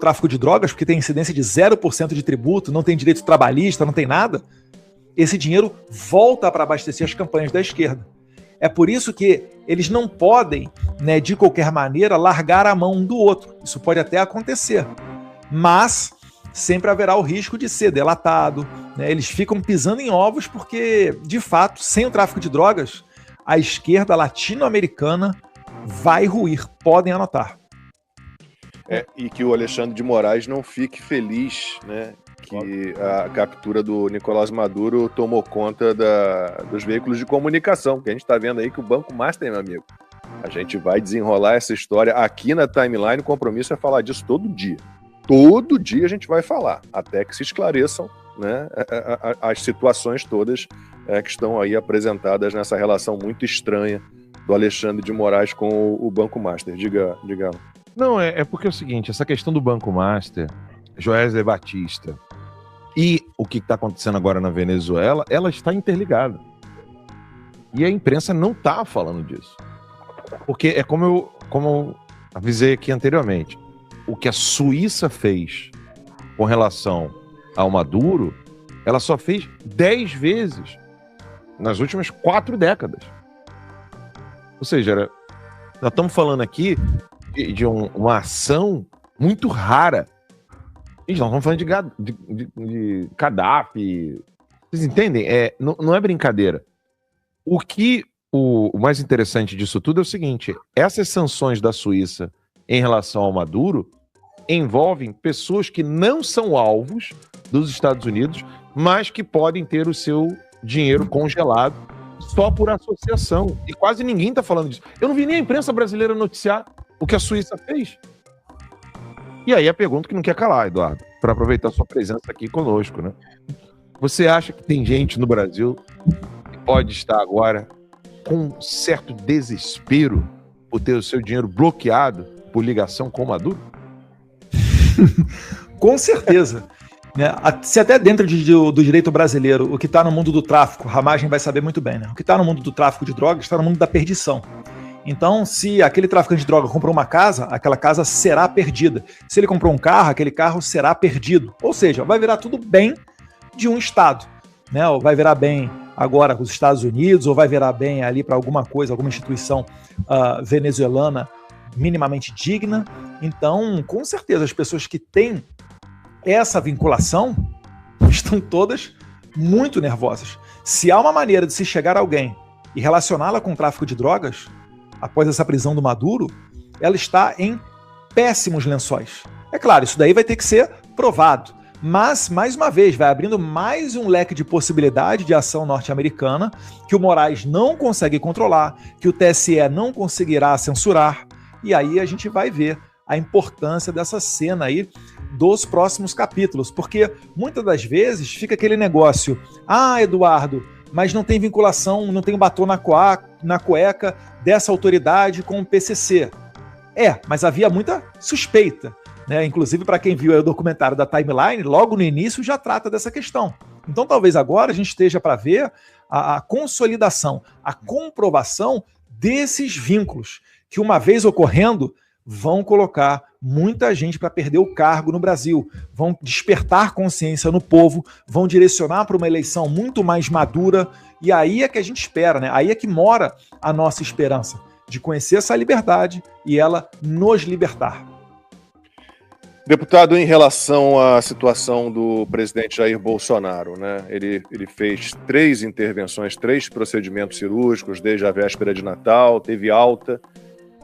tráfico de drogas, porque tem incidência de 0% de tributo, não tem direito trabalhista, não tem nada, esse dinheiro volta para abastecer as campanhas da esquerda. É por isso que eles não podem, né, de qualquer maneira, largar a mão um do outro. Isso pode até acontecer, mas sempre haverá o risco de ser delatado, né? Eles ficam pisando em ovos porque, de fato, sem o tráfico de drogas, a esquerda latino-americana vai ruir, podem anotar. E que o Alexandre de Moraes não fique feliz, né, que a captura do Nicolás Maduro tomou conta dos veículos de comunicação, que a gente está vendo aí que o Banco Master, meu amigo, a gente vai desenrolar essa história aqui na Timeline, o compromisso é falar disso todo dia. Todo dia a gente vai falar, até que se esclareçam, né, as situações todas que estão aí apresentadas nessa relação muito estranha do Alexandre de Moraes com o Banco Master. Diga. Não, é porque é o seguinte, essa questão do Banco Master, Joesley Batista e o que está acontecendo agora na Venezuela, ela está interligada. E a imprensa não está falando disso. Porque é como eu avisei aqui anteriormente, o que a Suíça fez com relação ao Maduro, ela só fez 10 vezes nas últimas 4 décadas. Ou seja, nós estamos falando aqui de uma ação muito rara. Gente, nós estamos falando de Gaddafi. Vocês entendem? Não é brincadeira. O mais interessante disso tudo é o seguinte: essas sanções da Suíça em relação ao Maduro envolvem pessoas que não são alvos dos Estados Unidos, mas que podem ter o seu dinheiro congelado só por associação. E quase ninguém está falando disso. Eu não vi nem a imprensa brasileira noticiar o que a Suíça fez. E aí a pergunta que não quer calar, Eduardo, para aproveitar sua presença aqui conosco, né? Você acha que tem gente no Brasil que pode estar agora com certo desespero por ter o seu dinheiro bloqueado por ligação com o Maduro? Com certeza. Né? Se até dentro do direito brasileiro, o que está no mundo do tráfico, Ramagem vai saber muito bem, né? O que está no mundo do tráfico de drogas está no mundo da perdição. Então, se aquele traficante de droga comprou uma casa, aquela casa será perdida. Se ele comprou um carro, aquele carro será perdido. Ou seja, vai virar tudo bem de um Estado, né? Ou vai virar bem agora os Estados Unidos, ou vai virar bem ali para alguma coisa, alguma instituição venezuelana minimamente digna. Então, com certeza, as pessoas que têm essa vinculação estão todas muito nervosas. Se há uma maneira de se chegar a alguém e relacioná-la com o tráfico de drogas, após essa prisão do Maduro, ela está em péssimos lençóis. É claro, isso daí vai ter que ser provado, mas, mais uma vez, vai abrindo mais um leque de possibilidade de ação norte-americana que o Moraes não consegue controlar, que o TSE não conseguirá censurar, e aí a gente vai ver a importância dessa cena aí dos próximos capítulos, porque muitas das vezes fica aquele negócio, Eduardo, mas não tem vinculação, não tem batom na cueca dessa autoridade com o PCC. Mas havia muita suspeita, né? Inclusive, para quem viu o documentário da Timeline, logo no início já trata dessa questão. Então, talvez agora a gente esteja para ver a consolidação, a comprovação desses vínculos, que uma vez ocorrendo, vão colocar muita gente para perder o cargo no Brasil, vão despertar consciência no povo, vão direcionar para uma eleição muito mais madura, e aí é que a gente espera, né? Aí é que mora a nossa esperança, de conhecer essa liberdade e ela nos libertar. Deputado, em relação à situação do presidente Jair Bolsonaro, né? Ele fez 3 intervenções, 3 procedimentos cirúrgicos desde a véspera de Natal, teve alta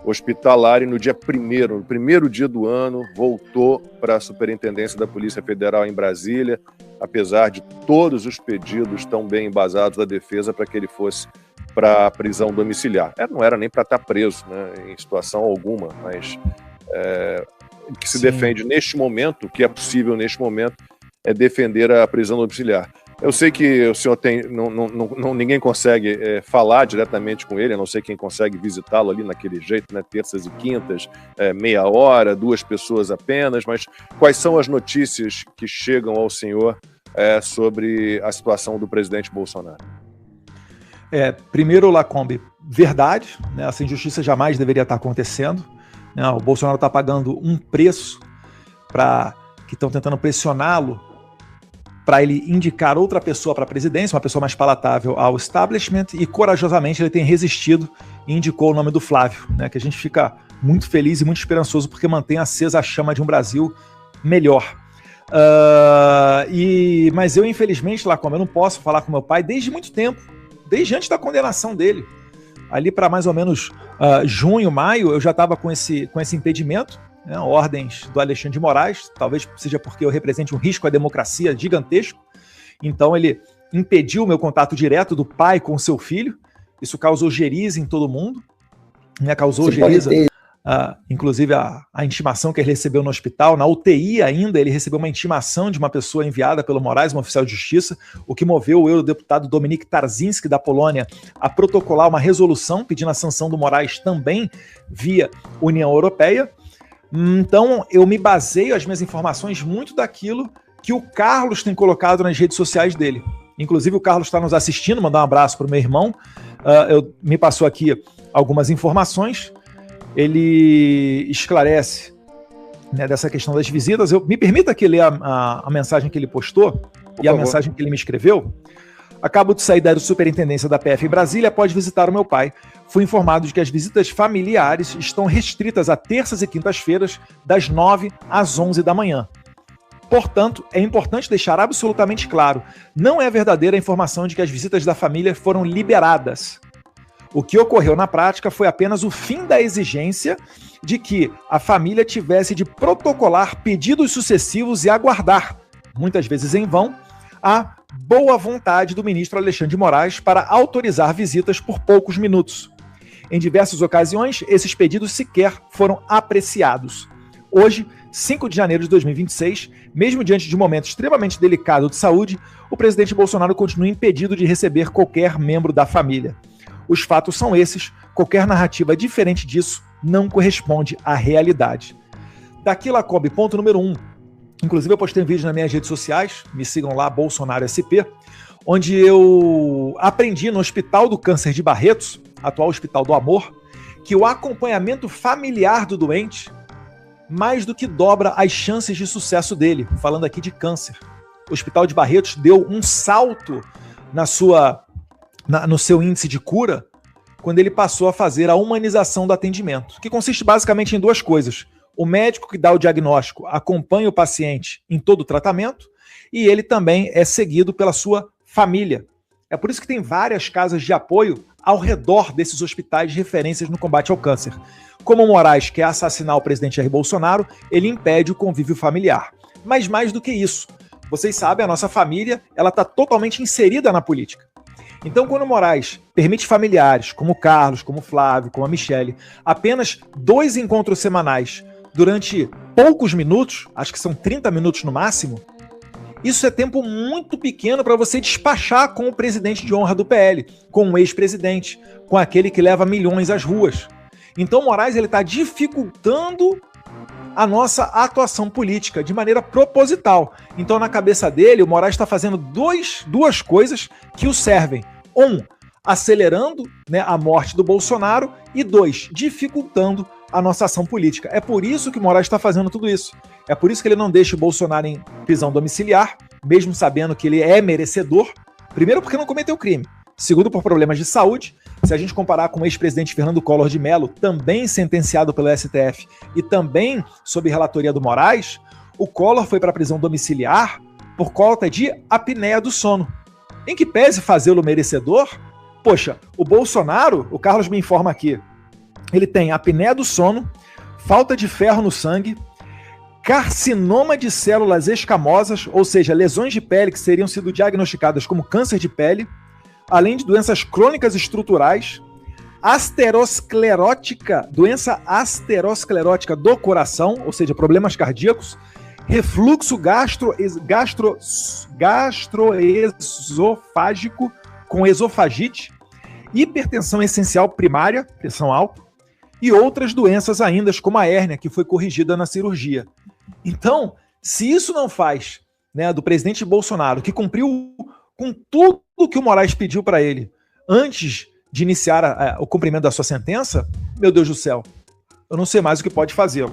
hospitalar e no dia 1º, no primeiro dia do ano, voltou para a Superintendência da Polícia Federal em Brasília, apesar de todos os pedidos tão bem embasados da defesa para que ele fosse para a prisão domiciliar. Não era nem para estar preso, né, em situação alguma, mas o que se defende neste momento, o que é possível neste momento, é defender a prisão domiciliar. Eu sei que o senhor tem, ninguém consegue falar diretamente com ele, a não ser quem consegue visitá-lo ali naquele jeito, né, terças e quintas, meia hora, 2 pessoas apenas, mas quais são as notícias que chegam ao senhor sobre a situação do presidente Bolsonaro? Primeiro, Lacombe, verdade, né, essa injustiça jamais deveria estar acontecendo, né, o Bolsonaro está pagando um preço que estão tentando pressioná-lo para ele indicar outra pessoa para a presidência, uma pessoa mais palatável ao establishment, e corajosamente ele tem resistido e indicou o nome do Flávio, né, que a gente fica muito feliz e muito esperançoso porque mantém acesa a chama de um Brasil melhor. Mas eu, infelizmente, Lacombe, eu não posso falar com meu pai desde muito tempo, desde antes da condenação dele. Ali para mais ou menos junho, maio, eu já estava com esse impedimento, né, ordens do Alexandre de Moraes, talvez seja porque eu represente um risco à democracia gigantesco. Então ele impediu o meu contato direto do pai com o seu filho. Isso causou geriza em todo mundo, né, causou geriza. Inclusive a intimação que ele recebeu no hospital, na UTI ainda, ele recebeu uma intimação de uma pessoa enviada pelo Moraes, um oficial de justiça, o que moveu o eurodeputado Dominik Tarczynski da Polônia a protocolar uma resolução pedindo a sanção do Moraes também via União Europeia. Então eu me baseio as minhas informações muito daquilo que o Carlos tem colocado nas redes sociais dele. Inclusive o Carlos está nos assistindo, mandar um abraço para o meu irmão. Me passou aqui algumas informações. Ele esclarece, né, dessa questão das visitas. Me permita aqui ler a mensagem que ele postou e a mensagem que ele me escreveu. Acabo de sair da superintendência da PF em Brasília após visitar o meu pai. Fui informado de que as visitas familiares estão restritas a terças e quintas-feiras, das 9 às 11 da manhã. Portanto, é importante deixar absolutamente claro, não é verdadeira a informação de que as visitas da família foram liberadas. O que ocorreu na prática foi apenas o fim da exigência de que a família tivesse de protocolar pedidos sucessivos e aguardar, muitas vezes em vão, a boa vontade do ministro Alexandre de Moraes para autorizar visitas por poucos minutos. Em diversas ocasiões, esses pedidos sequer foram apreciados. Hoje, 5 de janeiro de 2026, mesmo diante de um momento extremamente delicado de saúde, o presidente Bolsonaro continua impedido de receber qualquer membro da família. Os fatos são esses, qualquer narrativa diferente disso não corresponde à realidade. Daqui, Lacombe, ponto número 1. Inclusive eu postei um vídeo nas minhas redes sociais, me sigam lá, Bolsonaro SP, onde eu aprendi no Hospital do Câncer de Barretos, atual Hospital do Amor, que o acompanhamento familiar do doente mais do que dobra as chances de sucesso dele, falando aqui de câncer. O Hospital de Barretos deu um salto no seu índice de cura quando ele passou a fazer a humanização do atendimento, que consiste basicamente em duas coisas. O médico que dá o diagnóstico acompanha o paciente em todo o tratamento e ele também é seguido pela sua família. É por isso que tem várias casas de apoio ao redor desses hospitais de referências no combate ao câncer. Como o Moraes quer assassinar o presidente Jair Bolsonaro, ele impede o convívio familiar. Mas mais do que isso, vocês sabem, a nossa família ela está totalmente inserida na política. Então, quando o Moraes permite familiares, como o Carlos, como o Flávio, como a Michele, apenas 2 encontros semanais durante poucos minutos, acho que são 30 minutos no máximo, isso é tempo muito pequeno para você despachar com o presidente de honra do PL, com o ex-presidente, com aquele que leva milhões às ruas. Então o Moraes está dificultando a nossa atuação política de maneira proposital. Então na cabeça dele, o Moraes está fazendo duas coisas que o servem. 1, acelerando, né, a morte do Bolsonaro e 2, dificultando a nossa ação política. É por isso que o Moraes está fazendo tudo isso. É por isso que ele não deixa o Bolsonaro em prisão domiciliar, mesmo sabendo que ele é merecedor. Primeiro, porque não cometeu crime. Segundo, por problemas de saúde. Se a gente comparar com o ex-presidente Fernando Collor de Mello, também sentenciado pelo STF e também sob relatoria do Moraes, o Collor foi para a prisão domiciliar por conta de apneia do sono. Em que pese fazê-lo merecedor, poxa, o Bolsonaro, o Carlos me informa aqui, ele tem apneia do sono, falta de ferro no sangue, carcinoma de células escamosas, ou seja, lesões de pele que seriam sido diagnosticadas como câncer de pele, além de doenças crônicas estruturais, doença asterosclerótica do coração, ou seja, problemas cardíacos, refluxo gastroesofágico com esofagite, hipertensão essencial primária, pressão alta, e outras doenças ainda, como a hérnia, que foi corrigida na cirurgia. Então, se isso não faz, né, do presidente Bolsonaro, que cumpriu com tudo que o Moraes pediu para ele antes de iniciar o cumprimento da sua sentença, meu Deus do céu, eu não sei mais o que pode fazê-lo.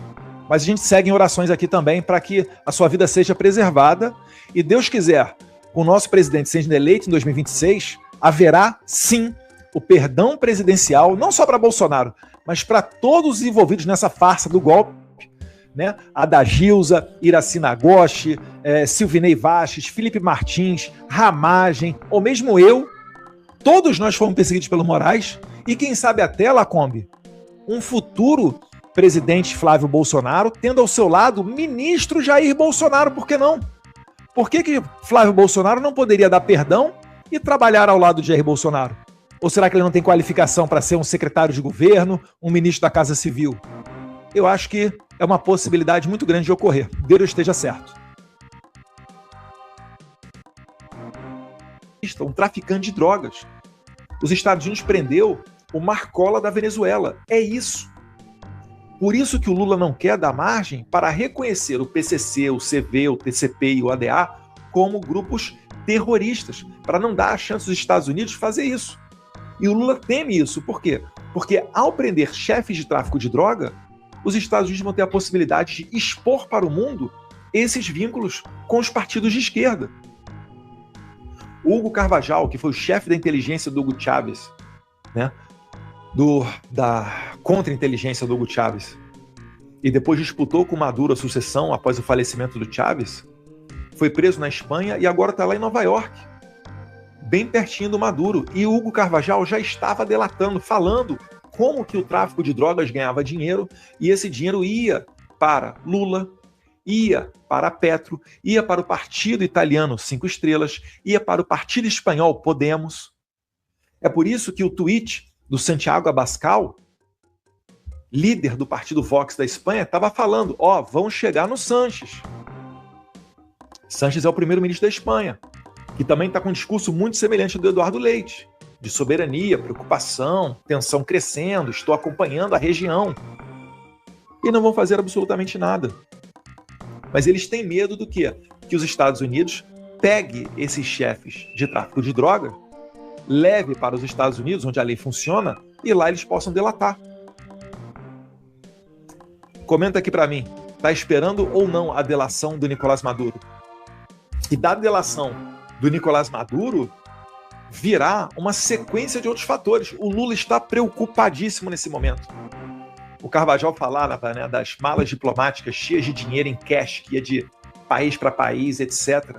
Mas a gente segue em orações aqui também para que a sua vida seja preservada. E Deus quiser, com o nosso presidente sendo eleito em 2026, haverá sim o perdão presidencial, não só para Bolsonaro, mas para todos os envolvidos nessa farsa do golpe, né? Adagilza, Iracina Goshi, Silvinei Vasques, Felipe Martins, Ramagem, ou mesmo eu, todos nós fomos perseguidos pelo Moraes, e quem sabe até, Lacombe, um futuro presidente Flávio Bolsonaro, tendo ao seu lado ministro Jair Bolsonaro, por que não? Por que Flávio Bolsonaro não poderia dar perdão e trabalhar ao lado de Jair Bolsonaro? Ou será que ele não tem qualificação para ser um secretário de governo, um ministro da Casa Civil? Eu acho que é uma possibilidade muito grande de ocorrer. Deus esteja certo. Um traficante de drogas. Os Estados Unidos prendeu o Marcola da Venezuela. É isso. Por isso que o Lula não quer dar margem para reconhecer o PCC, o CV, o TCP e o ADA como grupos terroristas, para não dar a chance dos Estados Unidos fazer isso. E o Lula teme isso. Por quê? Porque ao prender chefes de tráfico de droga, os Estados Unidos vão ter a possibilidade de expor para o mundo esses vínculos com os partidos de esquerda. O Hugo Carvajal, que foi o chefe da inteligência do Hugo Chávez, né, da contra-inteligência do Hugo Chávez, e depois disputou com Maduro a sucessão após o falecimento do Chávez, foi preso na Espanha e agora está lá em Nova York, bem pertinho do Maduro. E o Hugo Carvajal já estava delatando, falando como que o tráfico de drogas ganhava dinheiro, e esse dinheiro ia para Lula, ia para Petro, ia para o partido italiano 5 Estrelas, ia para o partido espanhol Podemos. É por isso que o tweet do Santiago Abascal, líder do partido Vox da Espanha, estava falando, vão chegar no Sanches. Sanches é o primeiro-ministro da Espanha, que também está com um discurso muito semelhante ao do Eduardo Leite, de soberania, preocupação, tensão crescendo, estou acompanhando a região. E não vão fazer absolutamente nada. Mas eles têm medo do quê? Que os Estados Unidos pegue esses chefes de tráfico de droga, leve para os Estados Unidos, onde a lei funciona, e lá eles possam delatar. Comenta aqui para mim, está esperando ou não a delação do Nicolás Maduro? E da delação do Nicolás Maduro virá uma sequência de outros fatores. O Lula está preocupadíssimo nesse momento. O Carvajal falava, né, das malas diplomáticas cheias de dinheiro em cash, que ia de país para país, etc.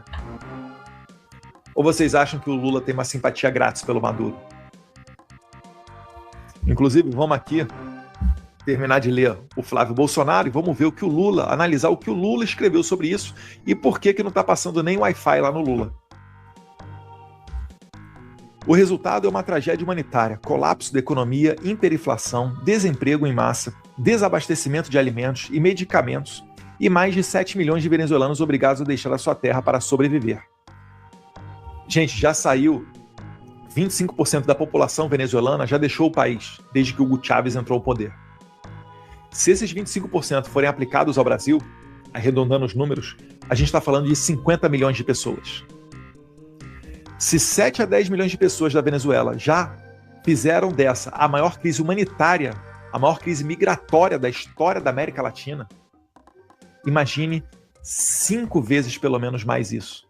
Ou vocês acham que o Lula tem uma simpatia grátis pelo Maduro? Inclusive, vamos aqui terminar de ler o Flávio Bolsonaro e vamos ver o que o Lula, analisar o que o Lula escreveu sobre isso e por que não está passando nem Wi-Fi lá no Lula. O resultado é uma tragédia humanitária, colapso da economia, hiperinflação, desemprego em massa, desabastecimento de alimentos e medicamentos e mais de 7 milhões de venezuelanos obrigados a deixar a sua terra para sobreviver. Gente, já saiu 25% da população venezuelana já deixou o país desde que o Hugo Chávez entrou ao poder. Se esses 25% forem aplicados ao Brasil, arredondando os números, a gente está falando de 50 milhões de pessoas. Se 7 a 10 milhões de pessoas da Venezuela já fizeram dessa a maior crise humanitária, a maior crise migratória da história da América Latina, imagine 5 vezes pelo menos mais isso.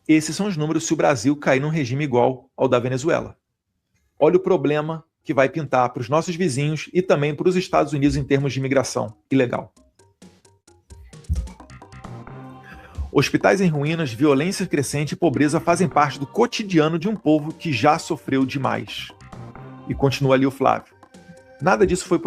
Esses são os números se o Brasil cair num regime igual ao da Venezuela. Olha o problema que vai pintar para os nossos vizinhos e também para os Estados Unidos em termos de imigração ilegal. Hospitais em ruínas, violência crescente e pobreza fazem parte do cotidiano de um povo que já sofreu demais. E continua ali o Flávio. Nada disso foi por